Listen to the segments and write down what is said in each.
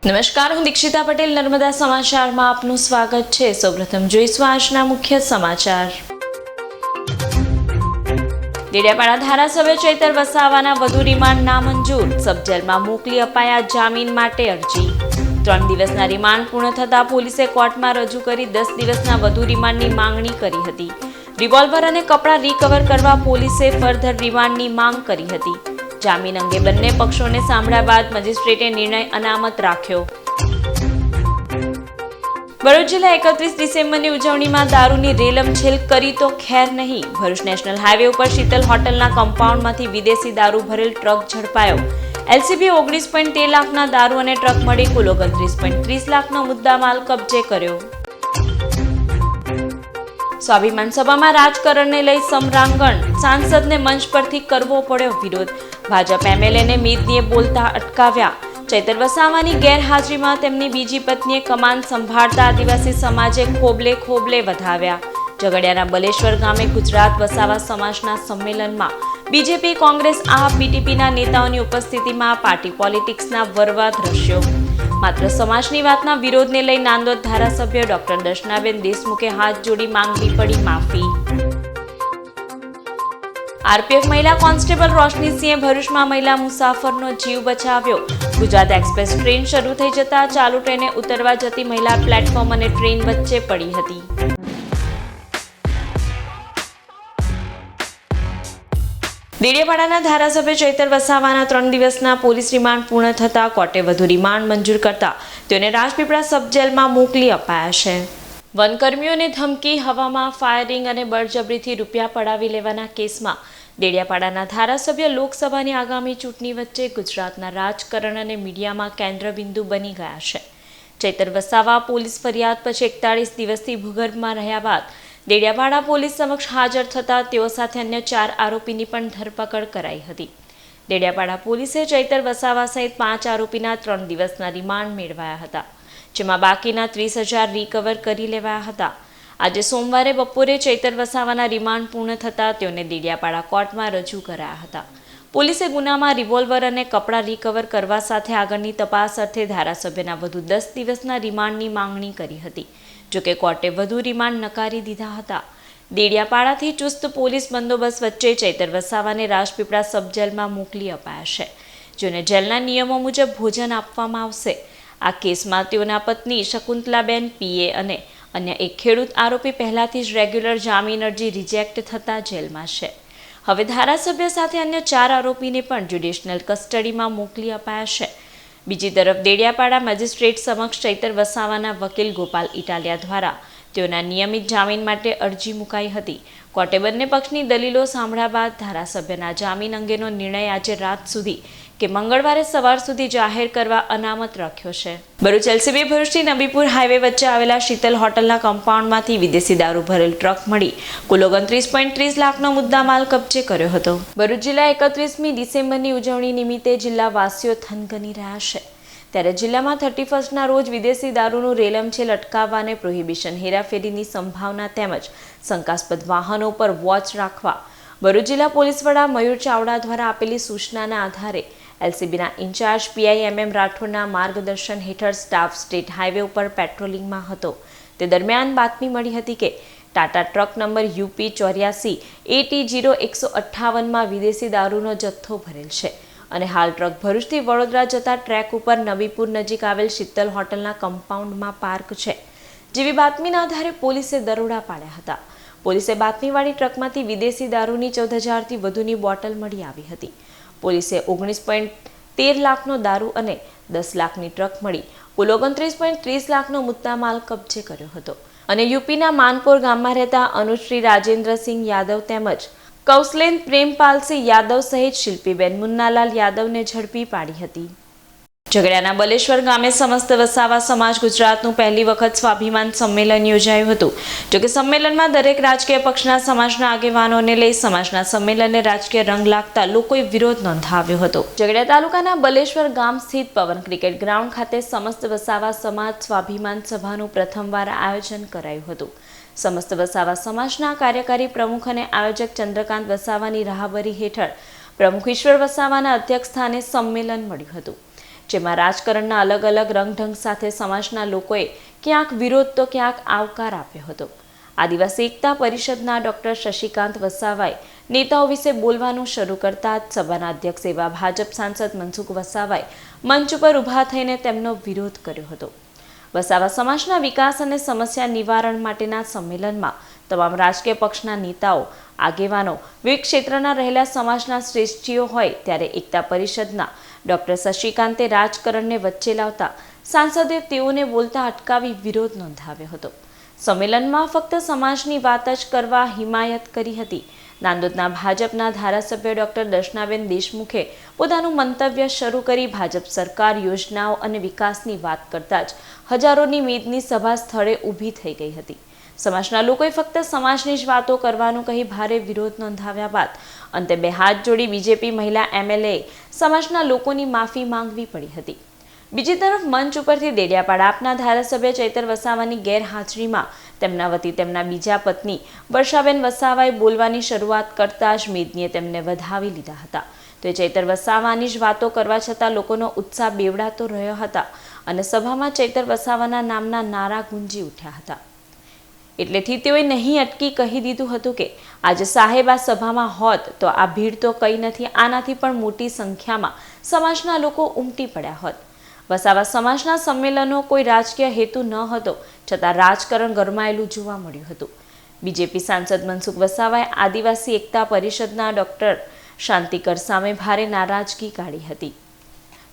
નમસ્કાર, હું દીક્ષિતા પટેલ નર્મદા સમાચારમાં આપનું સ્વાગત છે। સૌપ્રથમ જોઈશું આજના મુખ્ય સમાચાર। દેડિયાપાડા ધારાસભ્ય ચૈતર વસાવાના વધુ રિમાન્ડ નામંજૂર, સબજેલમાં મોકલી અપાયા જામીન માટે અરજી। 3 દિવસના રિમાન્ડ પૂર્ણ થતા પોલીસે કોર્ટમાં રજૂ કરી 10 દિવસના વધુ રિમાન્ડની માંગણી કરી હતી। રિવોલ્વર અને કપડાં રિકવર કરવા પોલીસે ફર્ધર રિમાન્ડની માંગ કરી હતી। જામીન અંગે બંને પક્ષોને સાંભળ્યા બાદ મેજિસ્ટ્રેટે નિર્ણય અનામત રાખ્યો। ભરૂચ જિલ્લા 31 ડિસેમ્બરની ઉજવણીમાં દારૂની રેલમછેલ કરી તો ખેર નહીં। ભરૂચ નેશનલ હાઈવે ઉપર શીતલ હોટલના કમ્પાઉન્ડમાંથી વિદેશી દારૂ ભરેલ ટ્રક ઝડપાયો। એલસીબીએ 19.13 લાખના દારૂ અને ટ્રક મળી કુલ 29.30 લાખનો મુદ્દામાલ કબજે કર્યો। સ્વાભિમાન સભામાં રાજકારણને લઈ સમરાંગણ, સાંસદને મંચ પરથી કરવો પડ્યો વિરોધ। ભાજપ એમએલએને મીદનીએ બોલતા અટકાવ્યા। ચૈતર વસાવાની ગેરહાજરીમાં તેમની બીજી પત્નીએ કમાન સંભાળતા આદિવાસી સમાજે ખોબલે વધાવ્યા। ઝઘડિયાના બલેશ્વર ગામે ગુજરાત વસાવા સમાજના સંમેલનમાં બીજેપી, કોંગ્રેસ, આપ, બીટીપીના નેતાઓની ઉપસ્થિતિમાં પાર્ટી પોલિટિક્સના વરવા દ્રશ્યો। માત્ર સમાજની વાતના વિરોધને લઈ નાંદોદ ધારાસભ્ય ડોક્ટર દર્શનાબેન દેશમુખે હાથ જોડી માંગવી પડી માફી। આરપીએફ મહિલા કોન્સ્ટેબલ રોશનીસિંહે ભરૂચમાં મહિલા મુસાફરનો જીવ બચાવ્યો। ગુજરાત એક્સપ્રેસ ટ્રેન શરૂ થઈ જતા ચાલુ ટ્રેને ઉતરવા જતી મહિલા પ્લેટફોર્મ અને ટ્રેન વચ્ચે પડી હતી। દેડિયાપાડાના ધારાસભ્ય ચૈતર વસાવાના 3 દિવસના પોલીસ રિમાન્ડ પૂર્ણ થતા કોર્ટે વધુ રિમાન્ડ મંજૂર કરતા તેઓને રાજપીપળા સબજેલમાં મોકલી અપાયા છે। વનકર્મીઓને ધમકી, હવામાં ફાયરિંગ અને બળજબરીથી રૂપિયા પડાવી લેવાના કેસમાં દેડિયાપાડાના ધારાસભ્ય લોકસભાની આગામી ચૂંટણી વચ્ચે ગુજરાતના રાજકારણ અને મીડિયામાં કેન્દ્રબિંદુ બની ગયા છે। ચૈતર વસાવા પોલીસ ફરિયાદ પછી 41 દિવસથી ભૂગર્ભમાં રહ્યા બાદ દેડિયાપાડા પોલીસ સમક્ષ હાજર થતા તેઓ સાથે અન્ય 4 આરોપીની પણ ધરપકડ કરાઈ હતી। દેડિયાપાડા પોલીસે ચૈતર વસાવા સહિત 5 આરોપીના 3 દિવસના રિમાન્ડ મેળવ્યા હતા, જેમાં બાકીના 30,000 રિકવર કરી લેવાયા હતા। આજે સોમવારે બપોરે ચૈતર વસાવાના રિમાન્ડ પૂર્ણ થતા તેઓને દેડિયાપાડા કોર્ટમાં રજૂ કરાયા હતા। પોલીસે ગુનામાં રિવોલ્વર અને કપડાં રિકવર કરવા સાથે આગળની તપાસ અર્થે ધારાસભ્યના વધુ 10 દિવસના રિમાન્ડની માંગણી કરી હતી, જોકે કોર્ટે વધુ રિમાન્ડ નકારી દીધા હતા। દેડિયાપાડાથી ચુસ્ત પોલીસ બંદોબસ્ત વચ્ચે ચૈતર વસાવાને રાજપીપળા સબજેલમાં મોકલી અપાયા છે, જેને જેલના નિયમો મુજબ ભોજન આપવામાં આવશે। આ કેસમાં તેઓના પત્ની શકુંતલાબેન પીએ અને અન્ય એક ખેડૂત આરોપી પહેલાથી જ રેગ્યુલર જામીન અરજી રિજેક્ટ થતા જેલમાં છે। હવે ધારાસભ્ય સાથે અન્ય 4 આરોપીને પણ જ્યુડિશિયલ કસ્ટડીમાં મોકલી અપાયા છે। બીજી તરફ દેડિયાપાડા મેજિસ્ટ્રેટ સમક્ષ ચૈતર વસાવાના વકીલ ગોપાલ ઇટાલિયા દ્વારા તેઓના નિયમિત જામીન માટે અરજી મુકાઈ હતી। કોર્ટે બંને પક્ષની દલીલો સાંભળ્યા બાદ ધારાસભ્યના જામીન અંગેનો નિર્ણય આજે રાત સુધી કે મંગળવારે સવાર સુધી જાહેર કરવા અનામત રાખ્યો છે। ભરૂચ એલસીબી ભરૂચથી નબીપુર હાઈવે વચ્ચે આવેલા શીતલ હોટલના કમ્પાઉન્ડમાંથી વિદેશી દારૂ ભરેલ ટ્રક મળી કુલ 29.30 લાખનો મુદ્દામાલ કબજે કર્યો હતો। ભરૂચ જિલ્લા 31મી ડિસેમ્બરની ઉજવણી નિમિત્તે જિલ્લાવાસીઓ થનગની રહ્યા છે, ત્યારે જિલ્લામાં 31ના રોજ વિદેશી દારૂનું રેલમછેલ અટકાવવા અને પ્રોહિબિશન હેરાફેરીની સંભાવના તેમજ શંકાસ્પદ વાહનો પર વોચ રાખવા ભરૂચ જિલ્લા પોલીસ વડા મયુર ચાવડા દ્વારા આપેલી સૂચનાના આધારે એલસીબીના ઇન્ચાર્જ પીઆઈ રાઠોડના માર્ગદર્શન હેઠળ સ્ટાફ સ્ટેટ હાઈવે ઉપર પેટ્રોલિંગમાં હતો। તે દરમિયાન બાતમી મળી હતી કે ટાટા ટ્રક નંબર યુપી 84 AT0158માં વિદેશી દારૂનો જથ્થો ભરેલ છે અને હાલ ટ્રક ભરૂચથી વડોદરા જતા ટ્રેક ઉપર નબીપુર નજીક આવેલ શીતલ હોટલના કમ્પાઉન્ડમાં પાર્ક છે, જેવી બાતમીના આધારે પોલીસે દરોડા પાડ્યા હતા। પોલીસે બાતમીવાળી ટ્રકમાંથી વિદેશી દારૂની 14,000થી વધુની બોટલ મળી આવી હતી। પોલીસે 19.13 લાખનો દારૂ અને 10 લાખની ટ્રક મળી કુલ 29.30 લાખનો મુદ્દામાલ કબજે કર્યો હતો અને યુપીના માનપોર ગામમાં રહેતા અનુશ્રી રાજેન્દ્રસિંહ યાદવ તેમજ કૌશલેન પ્રેમપાલસિંહ યાદવ સહિત શિલ્પીબેન મુન્નાલાલ યાદવને ઝડપી પાડી હતી। ઝઘડિયાના બલેશ્વર ગામે સમસ્ત વસાવા સમાજ ગુજરાતનું પહેલી વખત સ્વાભિમાન સંમેલન યોજાયું હતું, જોકે સંમેલનમાં દરેક રાજકીય પક્ષના સમાજના આગેવાનોને લઈ સમાજના સંમેલનને રાજકીય રંગ લાગતા લોકોએ વિરોધ નોંધાવ્યો હતો। ઝઘડિયા તાલુકાના બલેશ્વર ગામ સ્થિત પવન ક્રિકેટ ગ્રાઉન્ડ ખાતે સમસ્ત વસાવા સમાજ સ્વાભિમાન સભાનું પ્રથમવાર આયોજન કરાયું હતું। સમસ્ત વસાવા સમાજના કાર્યકારી પ્રમુખ અને આયોજક ચંદ્રકાંત વસાવાની રાહબરી હેઠળ પ્રમુખ ઈશ્વર વસાવાના અધ્યક્ષ સ્થાને સંમેલન મળ્યું હતું। જેમાં રાજકારણના અલગ અલગ રંગઢંગ સાથે સમાજના લોકોએ ક્યાંક વિરોધ તો ક્યાંક આવકાર આપ્યો હતો. આદિવાસી એકતા પરિષદના ડોક્ટર શશિકાંત વસાવાએ નેતાઓ વિશે બોલવાનું શરૂ કરતા જ સભાના અધ્યક્ષ એવા ભાજપ સાંસદ મનસુખ વસાવાએ મંચ ઉપર ઊભા થઈને તેમનો વિરોધ કર્યો હતો. વસાવા સમાજના વિકાસ અને સમસ્યા નિવારણ માટેના સંમેલનમાં તમામ રાજકીય પક્ષના નેતાઓ, આગેવાનો, વિવિધ ક્ષેત્રના રહેલા સમાજના શ્રેષ્ઠીઓ હોય ત્યારે એકતા પરિષદના ડોક્ટર શશિકાંતે રાજકારણને વચ્ચે લાવતા સાંસદે તેઓને બોલતા અટકાવી વિરોધ નોંધાવ્યો હતો. સંમેલનમાં ફક્ત સમાજની વાત જ કરવા હિમાયત કરી હતી. નાંદોદના ભાજપના ધારાસભ્ય ડોક્ટર દર્શનાબેન દેશમુખે પોતાનું મંતવ્ય શરૂ કરી ભાજપ સરકાર યોજનાઓ અને વિકાસની વાત કરતા જ હજારોની મેદની સભા સ્થળે ઊભી થઈ ગઈ હતી. સમાજના લોકોએ ફક્ત સમાજની જ વાતો કરવાનું કહી ભારે વિરોધ નોંધાવ્યા બાદ અંતે બે હાથ જોડી બીજેપી મહિલા MLA સમાજના લોકોની માફી માંગવી પડી હતી. બીજી તરફ મંચ ઉપરથી દેડિયાપાડા આપના ધારાસભ્ય ચૈતર વસાવાની ગેરહાજરીમાં તેમના વતી તેમના બીજા પત્ની વર્ષાબેન વસાવાએ બોલવાની શરૂઆત કરતા જ મેદનીએ તેમને વધાવી લીધા હતા. તો ચૈતર વસાવાની જ વાતો કરવા છતાં લોકોનો ઉત્સાહ બેવડાતો રહ્યો હતા અને સભામાં ચૈતર વસાવાના નામના નારા ગુંજી ઉઠ્યા હતા. એટલેથી તેઓએ નહીં અટકી કહી દીધું હતું કે આજે સાહેબ આ સભામાં હોત તો આ ભીડ તો કંઈ નથી, આનાથી પણ મોટી સંખ્યામાં સમાજના લોકો ઉમટી પડ્યા હોત. વસાવા સમાજના સંમેલનો કોઈ રાજકીય હેતુ ન હતો છતાં રાજકારણ ગરમાયેલું જોવા મળ્યું હતું. બીજેપી સાંસદ મનસુખ વસાવાએ આદિવાસી એકતા પરિષદના ડોક્ટર શાંતિકર સામે ભારે નારાજગી કાઢી હતી.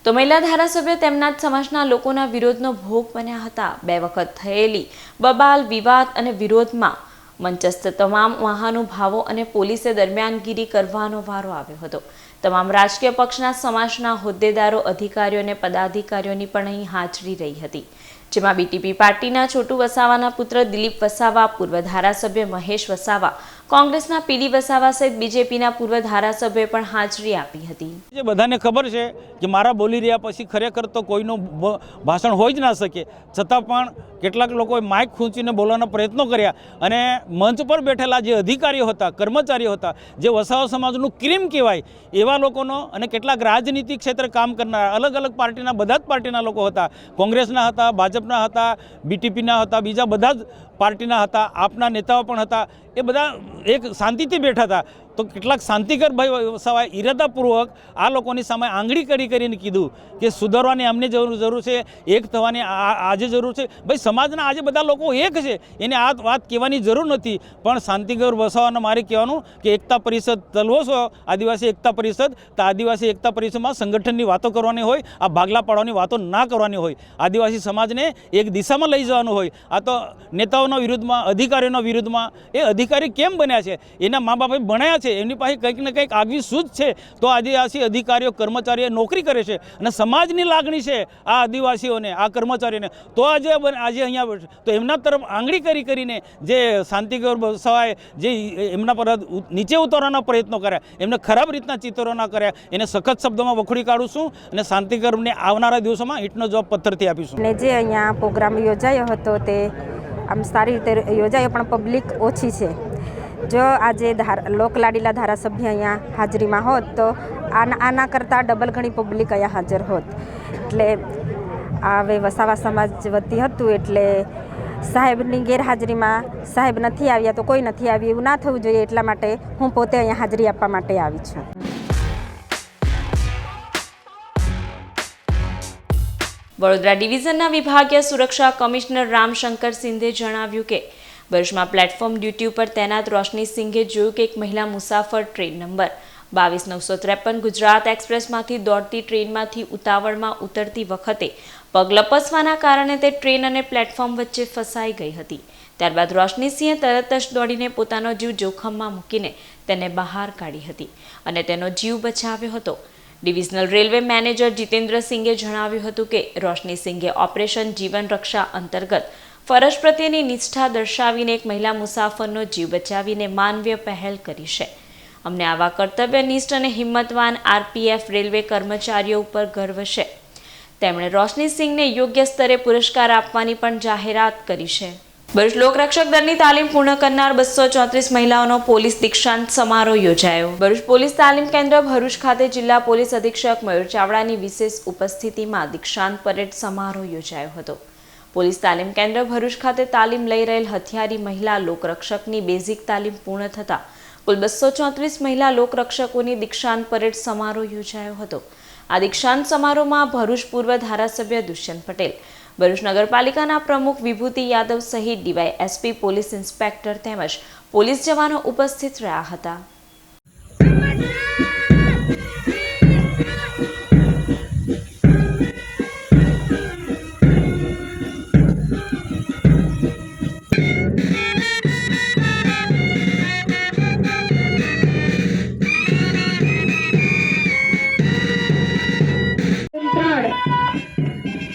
તો મહિલા ધારાસભ્ય તેમના જ સમાજના લોકોના વિરોધનો ભોગ બન્યા હતા. 2 વખત થયેલી બબાલ, વિવાદ અને વિરોધમાં મંચસ્થ તમામ મહાનુભાવો અને પોલીસે દરમિયાનગીરી કરવાનો વારો આવ્યો હતો. તમામ રાજકીય પક્ષના સમાજના હોદ્દેદારો, અધિકારીઓ અને પદાધિકારીઓની પણ અહીં હાજરી રહી હતી, જેમાં BTP પાર્ટીના છોટુ વસાવાના પુત્ર દિલીપ વસાવા, પૂર્વ ધારાસભ્ય મહેશ વસાવા, કોંગ્રેસના PD વસાવા સહિત બીજેપીના પૂર્વ ધારાસભ્યોએ પણ હાજરી આપી હતી. જે બધાને ખબર છે કે મારા બોલી રહ્યા પછી ખરેખર તો કોઈનું ભાષણ હોઈ જ ના શકે, છતાં પણ કેટલાક લોકોએ માઇક ખૂંચીને બોલવાના પ્રયત્નો કર્યા અને મંચ પર બેઠેલા જે અધિકારીઓ હતા, કર્મચારીઓ હતા, જે વસાવા સમાજનું ક્રીમ કહેવાય એવા લોકોનો અને કેટલાક રાજનીતિક ક્ષેત્રે કામ કરનારા અલગ અલગ પાર્ટીના બધા જ પાર્ટીના લોકો હતા, કોંગ્રેસના હતા, ભાજપના હતા, BTPના હતા, બીજા બધા જ પાર્ટીના હતા, આપના નેતાઓ પણ હતા. એ બધા એક શાંતિથી બેઠા હતા. તો કેટલાક શાંતિકર ભાઈ વસાવાએ ઇરાદાપૂર્વક આ લોકોની સામે આંગળી કરીને કીધું કે સુધારવાની અમને જરૂર છે, એક થવાની આજે જરૂર છે. ભાઈ સમાજના આજે બધા લોકો એક છે, એને આ વાત કહેવાની જરૂર નથી. પણ શાંતિકર વસાવાને મારે કહેવાનું કે એકતા પરિષદ તલવો છો, આદિવાસી એકતા પરિષદ, તો આદિવાસી એકતા પરિષદમાં સંગઠનની વાતો કરવાની હોય, આ ભાગલા પાડવાની વાતો ના કરવાની હોય. આદિવાસી સમાજને એક દિશામાં લઈ જવાનું હોય. આ તો નેતાઓના વિરુદ્ધમાં, અધિકારીઓના વિરુદ્ધમાં, એ અધિકારી કેમ બન્યા છે, એના મા બાપે ભણાયા છે, એમની પાસે કંઈક ને કંઈક આગવી સૂઝ છે, તો આદિવાસી અધિકારીઓ, કર્મચારીઓ નોકરી કરે છે અને સમાજની લાગણી છે આ આદિવાસીઓને, આ કર્મચારીઓને, તો આજે અહીંયા તો એમના તરફ આંગળી કરીને જે શાંતિકર વસાવાએ જે એમના પર નીચે ઉતારવાના પ્રયત્નો કર્યા, એમને ખરાબ રીતના ચિત્રો કર્યા, એને સખત શબ્દોમાં વખોડી કાઢું છું અને શાંતિકરને આવનારા દિવસોમાં ઈંટનો જવાબ પથ્થરથી આપીશું. અને જે અહીંયા પ્રોગ્રામ યોજાયો હતો તે આમ સારી રીતે યોજાયો, પણ પબ્લિક ઓછી છે. જો આજે લોકલાડીલા ધારાસભ્ય અહીંયા હાજરીમાં હોત તો આના કરતાં ડબલ ઘણી પબ્લિક અહીંયા હાજર હોત. એટલે આ હવે વસાવા સમાજ વતી હતું એટલે સાહેબની ગેરહાજરીમાં સાહેબ નથી આવ્યા તો કોઈ નથી આવ્યું એવું ના થવું જોઈએ, એટલા માટે હું પોતે અહીંયા હાજરી આપવા માટે આવી છું. વડોદરા ડિવિઝનના વિભાગીય સુરક્ષા કમિશનર રામશંકર સિંધે જણાવ્યું કે વર્ષમાં પ્લેટફોર્મ ડ્યુટી ઉપર તૈનાત રોશની સિંઘે જોયું કે એક મહિલા મુસાફર ટ્રેન નંબર 22-953 ગુજરાત એક્સપ્રેસમાંથી દોડતી ટ્રેનમાંથી ઉતાવળમાં ઉતરતી વખતે પગ લપસવાના કારણે તે ટ્રેન અને પ્લેટફોર્મ વચ્ચે ફસાઈ ગઈ હતી. ત્યારબાદ રોશની સિંહે તરત જ દોડીને પોતાનો જીવ જોખમમાં મૂકીને તેને બહાર કાઢી હતી અને તેનો જીવ બચાવ્યો હતો. ડિવિઝનલ રેલવે મેનેજર જીતેન્દ્ર સિંઘે જણાવ્યું હતું કે રોશની સિંઘે ઓપરેશન જીવન રક્ષા અંતર્ગત ફરજ પ્રત્યેની નિષ્ઠા દર્શાવીને એક મહિલા મુસાફરનો જીવ બચાવીને માનવીય પહેલ કરી છે. અમને આવા કર્તવ્યનિષ્ઠ અને હિંમતવાન RPF રેલવે કર્મચારીઓ ઉપર ગર્વ છે. તેમણે રોશની સિંઘને યોગ્ય સ્તરે પુરસ્કાર આપવાની પણ જાહેરાત કરી છે. ભરૂચ લોકરક્ષક દળની તાલીમ પૂર્ણ કરનાર 234 મહિલાઓનો પોલીસ દીક્ષાંત સમારોહ યોજાયો. ભરૂચ પોલીસ તાલીમ કેન્દ્ર ભરૂચ ખાતે જિલ્લા પોલીસ અધિક્ષક મયુર ચાવડાની વિશેષ ઉપસ્થિતિમાં દીક્ષાંત પરેડ સમારોહ યોજાયો હતો. પોલીસ તાલીમ કેન્દ્ર ભરૂચ ખાતે તાલીમ લઈ રહેલ હથિયારી મહિલા લોકરક્ષકની બેઝિક તાલીમ પૂર્ણ થતા કુલ 234 મહિલા લોકરક્ષકોની દીક્ષાંત પરેડ સમારોહ યોજાયો હતો. આ દીક્ષાંત સમારોહમાં ભરૂચ પૂર્વ ધારાસભ્ય દુષ્યંત પટેલ, ભરૂચ નગરપાલિકાના પ્રમુખ વિભૂતિ યાદવ સહિત ડીવાયએસપી, પોલીસ ઇન્સ્પેક્ટર તેમજ પોલીસ જવાનો ઉપસ્થિત રહ્યા હતા.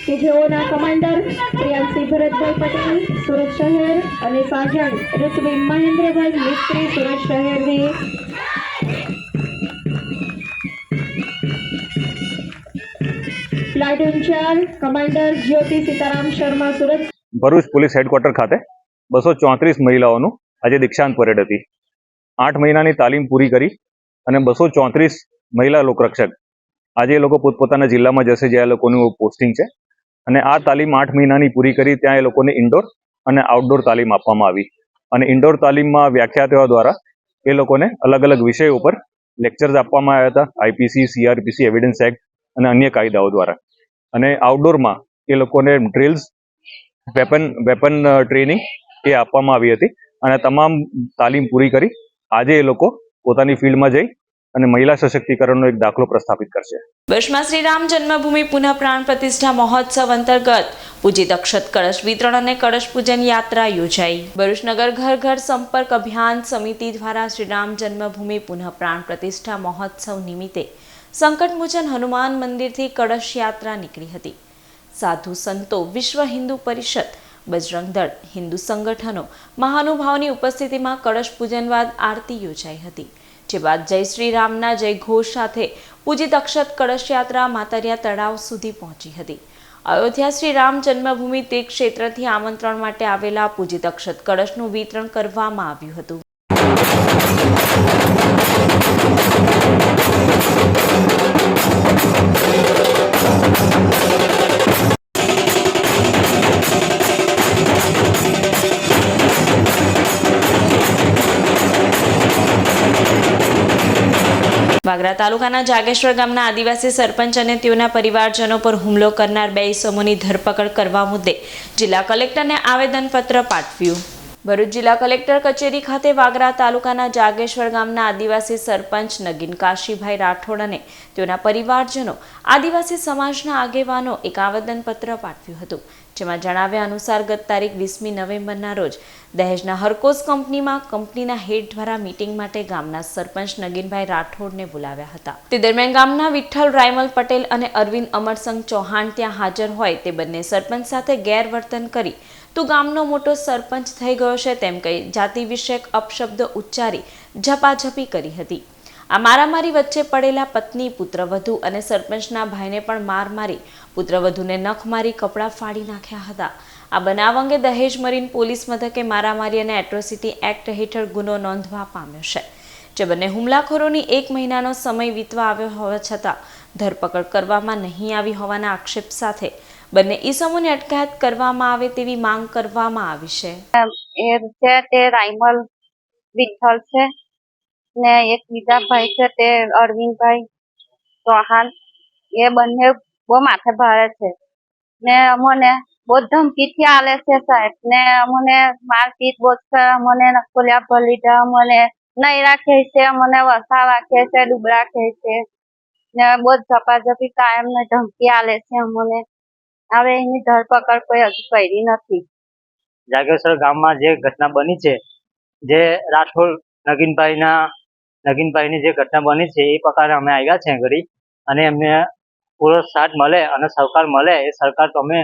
કે જેઓના કમાન્ડર પ્રિયાંશી ભરતભાઈ પટેલ સુરત શહેર અને સાર્જન્ટ ઋત્વિક મહેન્દ્રભાઈ મિસ્ત્રી સુરત શહેરની પ્લાટૂન 4 કમાન્ડર જ્યોતિ સીતારામ શર્મા સુરત. ભરૂચ પોલીસ હેડક્વાર્ટર ખાતે 234 મહિલાઓનું આજે દીક્ષાંત પરેડ હતી. 8 મહિનાની તાલીમ પૂરી કરી અને 234 મહિલા લોકરક્ષક આજે એ લોકો પોતપોતાના જિલ્લામાં જશે જ્યાં એ લોકોનું પોસ્ટિંગ છે. અને આ તાલીમ 8 મહિનાની પૂરી કરી ત્યાં એ લોકોને ઇન્ડોર અને આઉટડોર તાલીમ આપવામાં આવી. અને ઇન્ડોર તાલીમમાં વ્યાખ્યાતાઓ દ્વારા એ લોકોને અલગ અલગ વિષયો ઉપર લેક્ચર્સ આપવામાં આવ્યા હતા, આઈપીસી, સીઆરપીસી, એવિડન્સ એક્ટ અને અન્ય કાયદાઓ દ્વારા. અને આઉટડોરમાં એ લોકોને ડ્રિલ્સ, વેપન ટ્રેનિંગ એ આપવામાં આવી હતી. અને તમામ તાલીમ પૂરી કરી આજે એ લોકો પોતાની ફિલ્ડમાં જઈ અને મહિલા સશક્તિકરણનો એક દાખલો પ્રસ્થાપિત કરશે. ભરૂચમાં શ્રી રામ જન્મભૂમિ પુનઃ પ્રાણ પ્રતિષ્ઠા મહોત્સવ અંતર્ગત પૂજિત અક્ષત કળશ વિતરણ અને કળશ પૂજન યાત્રા યોજાઈ. ભરૂચ નગર ઘર ઘર સંપર્ક અભિયાન સમિતિ દ્વારા શ્રી રામ જન્મભૂમિ પુનઃ પ્રાણ પ્રતિષ્ઠા મહોત્સવ નિમિત્તે સંકટમોચન હનુમાન મંદિરથી કળશ યાત્રા નીકળી હતી. સાધુ સંતો, વિશ્વ હિન્દુ પરિષદ, બજરંગ દળ, હિન્દુ સંગઠનો, મહાનુભાવોની ઉપસ્થિતિમાં કળશ પૂજન બાદ આરતી યોજાઈ હતી. જે બાદ જય શ્રી રામના જય ઘોષ સાથે પૂજિત અક્ષત કળશ યાત્રા માતરિયા તળાવ સુધી પહોંચી હતી. અયોધ્યા શ્રી રામ જન્મભૂમિ તીર્થક્ષેત્રથી આમંત્રણ માટે આવેલા પૂજિત અક્ષત કળશનું વિતરણ કરવામાં આવ્યું હતું. વાગરા તાલુકાના જાગેશ્વર ગામના આદિવાસી સરપંચ અને તેઓના પરિવારજનો પર હુમલો કરનાર 2 ઇસમોની ધરપકડ કરવા મુદ્દે જિલ્લા કલેક્ટરને આવેદનપત્ર પાઠવ્યું. ભરૂચ જિલ્લા કલેક્ટર કચેરી ખાતે વાગરા તાલુકાના જાગેશ્વર ગામના આદિવાસી સરપંચ નગીન કાશીભાઈ રાઠોડ અને તેઓના પરિવારજનો, આદિવાસી સમાજના આગેવાનો એક આવેદનપત્ર પાઠવ્યું હતું. જેમાં જણાવ્યા અનુસાર ગત તારીખ 20મી નવેમ્બરના રોજ દહેજના હરકોસ કંપનીમાં કંપનીના હેડ દ્વારા મીટિંગ માટે ગામના સરપંચ નગીનભાઈ રાઠોડને બોલાવ્યા હતા. તે દરમિયાન ગામના વિઠ્ઠલ રાયમલ પટેલ અને અરવિંદ અમરસંગ ચૌહાણ ત્યાં હાજર હોય તે બંને સરપંચ સાથે ગેરવર્તન કરી તું ગામનો મોટો સરપંચ થઈ ગયો છે તેમ કહી જાતિ વિષયક અપશબ્દ ઉચ્ચારી ઝપાઝપી કરી હતી. આ મારામારી વચ્ચે પડેલા પત્ની, પુત્રવધુ અને સરપંચના ભાઈને પણ માર મારી પુત્રવધુને નખ મારી કપડાં ફાડી નાખ્યા હતા. આ બનાવ અંગે દહેજ મરીન પોલીસ મથકે મારામારી અને એટ્રોસિટી એક્ટ હેઠળ ગુનો નોંધવા પામ્યો છે. જે બંને હુમલાખોરોની 1 મહિનાનો સમય વીતવા આવ્યો હોવા છતાં ધરપકડ કરવામાં નહીં આવી હોવાના આક્ષેપ સાથે બંને ઈસમોની અટકાયત કરવામાં આવે તેવી માંગ કરવામાં આવી છે. એ છે તે રાયમલ વિઠ્ઠલ છે ને એક બીજા ભાઈ છે તે અરવિંદભાઈ ચૌહાણ. એ બંને બહુ માથે ભારે છે ને અમને બહુ ધમકીથી આલે છે સાહેબ. ને અમને મારપીટ બહુ છે, અમને નખોલિયા ભરી લીધા, અમને નહીં રાખે છે, અમને વસા રાખે છે, ડુબરા રાખે છે ને બહુ ઝપાઝપી કાયમ ને ધમકી આલે છે અમને. હવે એની ધરપકડ કોઈ હજુ કરી નથી. જાગેશ્વર ગામમાં જે ઘટના બની છે, જે રાઠોડ નગીનભાઈની જે ઘટના બની છે એ પ્રકારે અમે આવ્યા છે ઘડી. અને એમને પૂરો સાથ મળે અને સહકાર મળે એ સરકાર સામે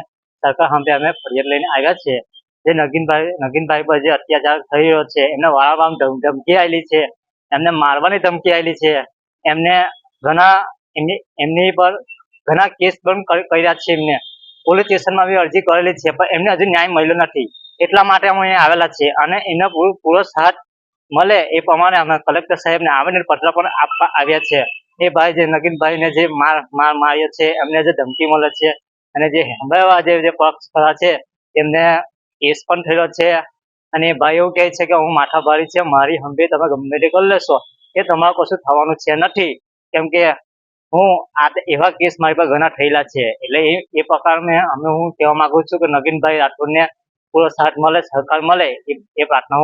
અમે ફરિયાદ લઈને આવ્યા છીએ. જે નગીનભાઈ પર જે અત્યાચાર થઈ રહ્યો છે, એમને વાળવામાં ધમકી આવેલી છે, એમને મારવાની ધમકી આવેલી છે, એમને એમની પર ઘણા કેસ પણ કર્યા છે. એમને પોલીસ સ્ટેશનમાં બી અરજી કરેલી છે પણ એમને હજુ ન્યાય મળ્યો નથી. એટલા માટે અમે અહીંયા આવેલા છીએ અને એનો પૂરો સાથ મળે એ પ્રમાણે અમે કલેક્ટર સાહેબને આવેદન પત્ર પણ આપવા આવ્યા છે. એ ભાઈ જે નગીનભાઈને જે માર્યો છે, એમને જે ધમકી મળે છે અને જે હેમરાવા જે પક્ષ ખરા છે એમને કેસ પણ થયેલો છે અને એ ભાઈ એવું કહે છે કે હું માથાભારી છે, મારી હંભે તમે ગમે તે કરી લેશો, એ તમારું કશું થવાનું છે નથી, કેમ કે હું એવા કેસ મારી પર ઘણા થયેલા છે. એટલે એ પ્રકારને હું કહેવા માંગુ છું કે નગીનભાઈ રાઠોડને પૂરો સાથ મળે, સહકાર મળે એ પ્રાર્થના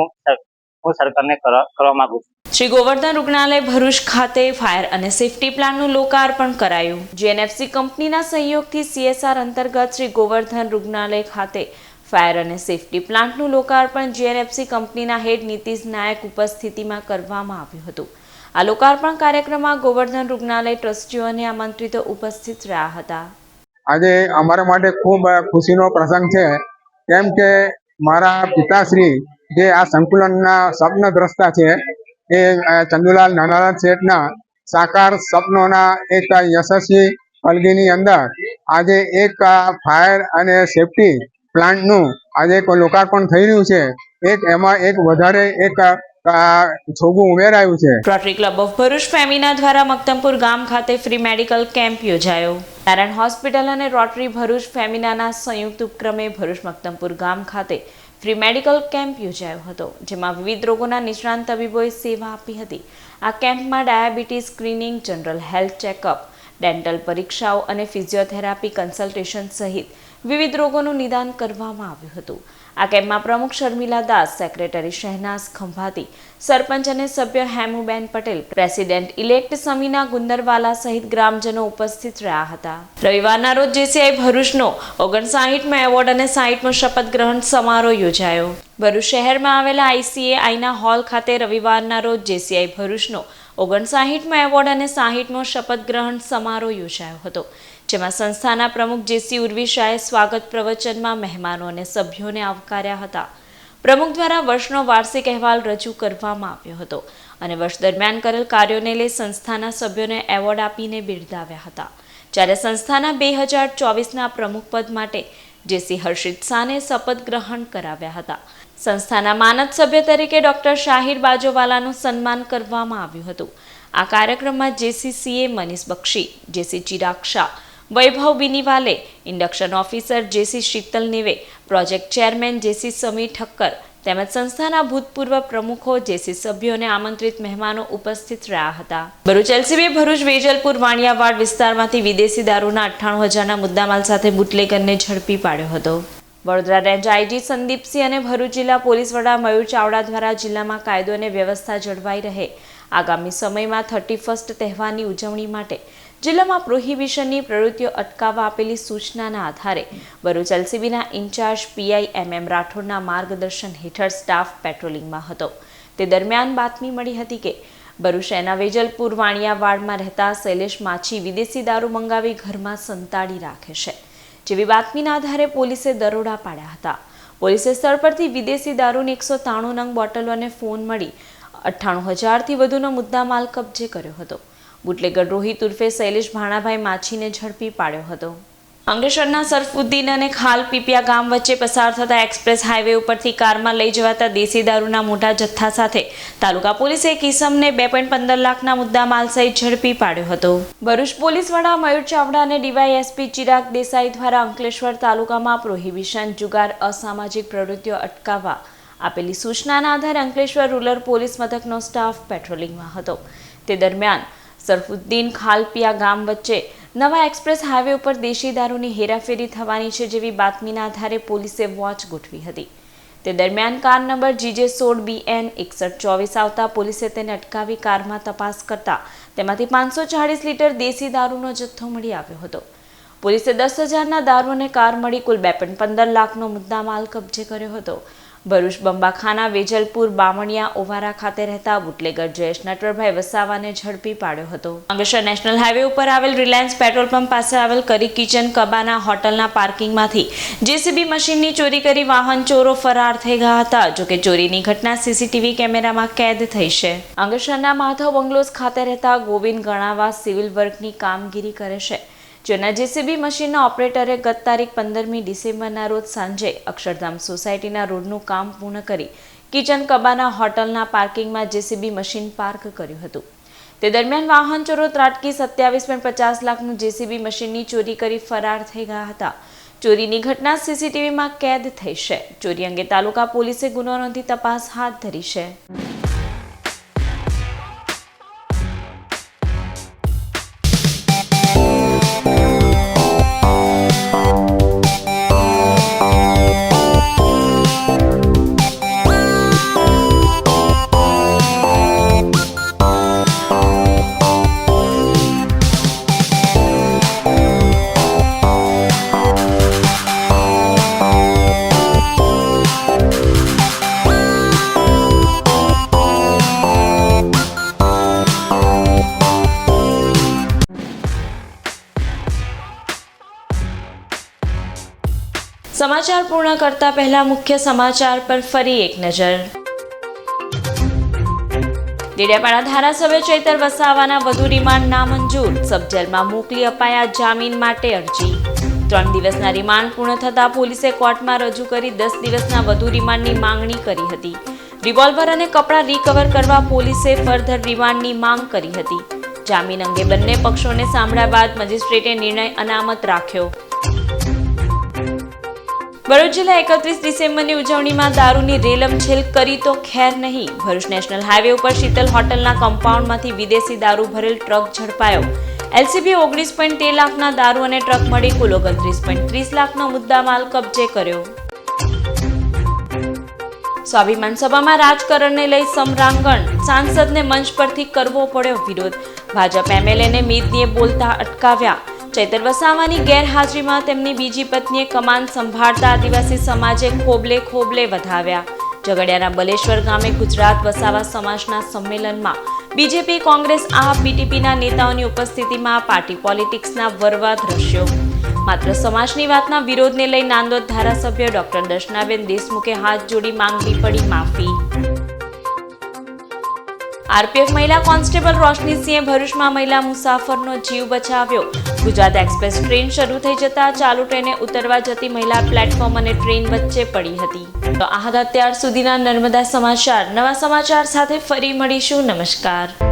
હું સરકારને કરવા માંગુ છું. શ્રી ગોવર્ધન રૂગણાલય ભરૂચ ખાતે ફાયર અને સેફટી પ્લાનનું લોકાર્પણ કરાયું. જીએનએફસી કંપનીના સહયોગથી CSR અંતર્ગત શ્રી ગોવર્ધન રૂગણાલય ખાતે ફાયર અને સેફટી પ્લાન્ટનું લોકાર્પણ જીએનએફસી કંપનીના હેડ નીતિશ નાયક ઉપસ્થિતિમાં કરવામાં આવ્યું હતું. આ લોકાર્પણ કાર્યક્રમમાં ગોવર્ધન રૂગણાલય ટ્રસ્ટીઓ અને આમંત્રિતો ઉપસ્થિત રહ્યા હતા. આજે અમારા માટે ખૂબ ખુશીનો પ્રસંગ છે, કેમ કે મારા પિતાશ્રી જે આ સંકુલનના સ્વપ્નદ્રષ્ટા છે એ ચંદુલાલ નાનાલાલ શેઠના સાકાર સ્વપ્નોના એક યશસ્વી પલગીની અંદર આજે એક ફાયર અને સેફટી પ્લાન્ટનું આજે લોકાર્પણ થઈ રહ્યું છે. એમાં એક વધારે એક છોગું ઉમેરાયું છે. Rotary club of Bharuch Femina દ્વારા મક્તમપુર ગામ ખાતે ફ્રી મેડિકલ કેમ્પ યોજાયો. નારાયણ હોસ્પિટલ અને રોટરી ભરૂચ ફેમિનાના સંયુક્ત ઉપક્રમે ભરૂચ મક્તમપુર ગામ ખાતે ફ્રી મેડિકલ કેમ્પ યોજાયો હતો, જેમાં વિવિધ રોગોના નિષ્ણાંત તબીબોએ સેવા આપી હતી. આ કેમ્પમાં diabetes screening, general health checkup, dental પરીક્ષાઓ અને ફિઝિયોથેરાપી કન્સલ્ટેશન સહિત વિવિધ રોગોનું નિદાન કરવામાં આવ્યું હતું. આ કેમ્પમાં પ્રમુખ શર્મિલા દાસ, સેક્રેટરી શહેનાઝ ખંભાતી, સરપંચ અને સભ્ય હેમુબેન પટેલ, પ્રેસિડેન્ટ ઇલેક્ટ સમીના ગુંદરવાલા સહિત ગ્રામજનો ઉપસ્થિત રહ્યા હતા. રવિવારના રોજ JCI ભરૂચનો 59મો એવોર્ડ અને 60મો શપથ ગ્રહણ સમારોહ યોજાયો. ભરૂચ શહેરમાં આવેલા ICAIના હોલ ખાતે રવિવારના રોજ JCI ભરૂચનો 59મો એવોર્ડ અને 60મો શપથ ગ્રહણ સમારોહ યોજાયો હતો, જેમાં સંસ્થાના પ્રમુખ JC ઉર્વિશાએ સ્વાગત પ્રવચનમાં મહેમાનો અને સભ્યોને આવકાર્યા હતા. પ્રમુખ દ્વારા વર્ષનો વાર્ષિક અહેવાલ રજૂ કરવામાં આવ્યો હતો અને વર્ષ દરમિયાન કરેલ કાર્યોને લઈ સંસ્થાના સભ્યોને એવોર્ડ આપીને બિરદાવ્યા હતા. જ્યારે સંસ્થાના 2024ના પ્રમુખ પદ માટે JC હર્ષિત શાહને શપથ ગ્રહણ કરાવ્યા હતા. સંસ્થાના માનદ સભ્ય તરીકે ડોક્ટર શાહિર બાજોવાલાનું સન્માન કરવામાં આવ્યું હતું. આ કાર્યક્રમમાં JC CA Manish Bakshi, JC Chirag Shah, Vaibhav Binivale, induction officer JC Shital Neve, project chairman JC Samir Thakkar તેમજ સંસ્થાના ભૂતપૂર્વ પ્રમુખો, JC સભ્યો અને આમંત્રિત મહેમાનો ઉપસ્થિત રહ્યા હતા. ભરૂચ LCB ભરૂચ વેજલપુર વાણિયાવાડ વિસ્તારમાંથી વિદેશી દારૂના 98,000ના મુદ્દામાલ સાથે બુટલેગરને ઝડપી પાડ્યો હતો. વડોદરા રેન્જ IG સંદીપસિંહ અને ભરૂચ જિલ્લા પોલીસ વડા મયુર ચાવડા દ્વારા જિલ્લામાં કાયદો અને વ્યવસ્થા જળવાઈ રહે આગામી સમયમાં 31st તહેવારની ઉજવણી માટે જિલ્લામાં પ્રોહિબિશનની પ્રવૃત્તિઓ અટકાવવા આપેલી સૂચનાના આધારે ભરૂચ LCBના ઇન્ચાર્જ PI MM રાઠોડના માર્ગદર્શન હેઠળ સ્ટાફ પેટ્રોલિંગમાં હતો. તે દરમિયાન બાતમી મળી હતી કે ભરૂચ શહેરના વેજલપુર વાણિયાવાડમાં રહેતા શૈલેષ માછી વિદેશી દારૂ મંગાવી ઘરમાં સંતાડી રાખે છે. જેવી બાતમીના આધારે પોલીસે દરોડા પાડ્યા હતા. પોલીસે સ્થળ પરથી વિદેશી દારૂની 193 નંગ બોટલો અને ફોન મળી 98,000થી વધુનો મુદ્દામાલ કબજે કર્યો હતો. બુટલેગર રોહિત ઉર્ફે શૈલેષ ભાણાભાઈ માછીને ઝડપી પાડ્યો હતો. અંકલેશ્વરના સરફુદ્દીન અને ખાલ પીપિયા ગામ વચ્ચે પસાર થતા એક્સપ્રેસ હાઈવે ઉપરથી કારમાં લઈ જવાતા દેશી દારૂના મોટા જથ્થા સાથે તાલુકા પોલીસે એક ઈસમને 2.15 લાખના મુદ્દામાલ સહિત ઝડપી પાડ્યો હતો. ભરૂચ પોલીસ વડા મયુર ચાવડા અને DYSP ચિરાગ દેસાઈ દ્વારા અંકલેશ્વર તાલુકામાં પ્રોહિબિશન, જુગાર, અસામાજિક પ્રવૃત્તિઓ અટકાવવા આપેલી સૂચનાના આધારે અંકલેશ્વર રૂરલ પોલીસ મથકનો સ્ટાફ પેટ્રોલિંગમાં હતો. તે દરમિયાન સરફુદ્દીન ખાલપિયા ગામ વચ્ચે નવા એક્સપ્રેસ હાઈવે ઉપર દેશી દારૂની હેરાફેરી થવાની છે જેવી બાતમીના આધારે પોલીસે વોચ ગોઠવી હતી. તે દરમિયાન કાર નંબર GJ16BN 6124 આવતા પોલીસે તેને અટકાવી કારમાં તપાસ કરતા તેમાંથી 540 લીટર દેશી દારૂનો જથ્થો મળી આવ્યો હતો. પોલીસે 10,000ના દારૂ અને કાર મળી કુલ 2.15 લાખનો મુદ્દામાલ કબજે કર્યો હતો. ભરૂચ બંબાખાના વેજલપુર બામણિયા ઓવારા ખાતે રહેતા બુટલેગર જયેશ નટવરભાઈ વસાવાને ઝડપી પાડ્યો હતો. અંકલેશ્વર નેશનલ હાઈવે ઉપર આવેલ રિલાયન્સ પેટ્રોલ પંપ પાસે આવેલ કરી કિચન કબાના હોટલના પાર્કિંગમાંથી JCB મશીનની ચોરી કરી વાહન ચોરો ફરાર થઈ ગયા હતા. જોકે ચોરીની ઘટના CCTV કેમેરામાં કેદ થઈ છે. અંકલેશ્વરના માધવ બંગલોઝ ખાતે રહેતા ગોવિંદ ગણાવા સિવિલ વર્કની કામગીરી કરે છે. જેના જેસીબી મશીનના ઓપરેટરે ગત તારીખ 15મી ડિસેમ્બરના રોજ સાંજે અક્ષરધામ સોસાયટીના રોડનું કામ પૂર્ણ કરી કિચન કબાના હોટલના પાર્કિંગમાં જેસીબી મશીન પાર્ક કર્યું હતું. તે દરમિયાન વાહન ચોરો ત્રાટકી 27.50 લાખનું જેસીબી મશીનની ચોરી કરી ફરાર થઈ ગયા હતા. ચોરીની ઘટના સીસીટીવીમાં કેદ થઈ છે. ચોરી અંગે તાલુકા પોલીસે ગુનો નોંધી તપાસ હાથ ધરી છે. સમાચાર પૂર્ણ કરતા પહેલા મુખ્ય સમાચાર પર ફરી એક નજર. દેડિયાપાડા ધારાસભ્ય ચૈતર વસાવાના વધુ રિમાન્ડ નામંજૂર. સબજેલમાં મોકલી અપાયા જામીન માટે અરજી. 3 દિવસના રિમાન્ડ પૂર્ણ થતા પોલીસે કોર્ટમાં રજૂ કરી 10 દિવસના વધુ રિમાન્ડની માંગણી કરી હતી. રિવોલ્વર અને કપડાં રિકવર કરવા પોલીસે ફર્ધર રિમાન્ડની માંગ કરી હતી. જામીન અંગે બંને પક્ષોને સાંભળ્યા બાદ મેજિસ્ટ્રેટે નિર્ણય અનામત રાખ્યો. ભરૂચ જિલ્લા 31 ડિસેમ્બરની ઉજવણીમાં દારૂની રેલમછેલ કરી તો ખેર નહીં. ભરૂચ નેશનલ હાઈવે ઉપર શીતલ હોટલના કમ્પાઉન્ડમાંથી વિદેશી દારૂ ભરેલ ટ્રક ઝડપાયો. એલસીબી 19.13 લાખના દારૂ અને ટ્રક મળી કુલ 29.30 લાખનો મુદ્દામાલ કબજે કર્યો. સ્વાભિમાન સભામાં રાજકારણને લઈ સમરાંગણ. સાંસદને મંચ પરથી કરવો પડ્યો વિરોધ. ભાજપ એમએલએને મીદનીએ બોલતા અટકાવ્યા. ચૈતર વસાવાની ગેરહાજરીમાં તેમની બીજી પત્નીએ કમાન સંભાળતા આદિવાસી સમાજે ખોબલે વધાવ્યા. ઝઘડિયાના બલેશ્વર ગામે ગુજરાત વસાવા સમાજના સંમેલનમાં બીજેપી, કોંગ્રેસ, આપ, બીટીપીના નેતાઓની ઉપસ્થિતિમાં પાર્ટી પોલિટિક્સના વરવા દ્રશ્યો. માત્ર સમાજની વાતના વિરોધને લઈ નાંદોદ ધારાસભ્ય ડોક્ટર દર્શનાબેન દેશમુખે હાથ જોડી માંગવી પડી માફી. આરપીએફ મહિલા કોન્સ્ટેબલ રોશનીસિંહે ભરૂચમાં મહિલા મુસાફરનો જીવ બચાવ્યો. ગુજરાત એક્સપ્રેસ ટ્રેન શરૂ થઈ જતા ચાલુ ટ્રેને ઉતરવા જતી મહિલા પ્લેટફોર્મ અને ટ્રેન વચ્ચે પડી હતી. તો આ હતા અત્યાર સુધીના નર્મદા સમાચાર. નવા સમાચાર સાથે ફરી મળીશું. નમસ્કાર.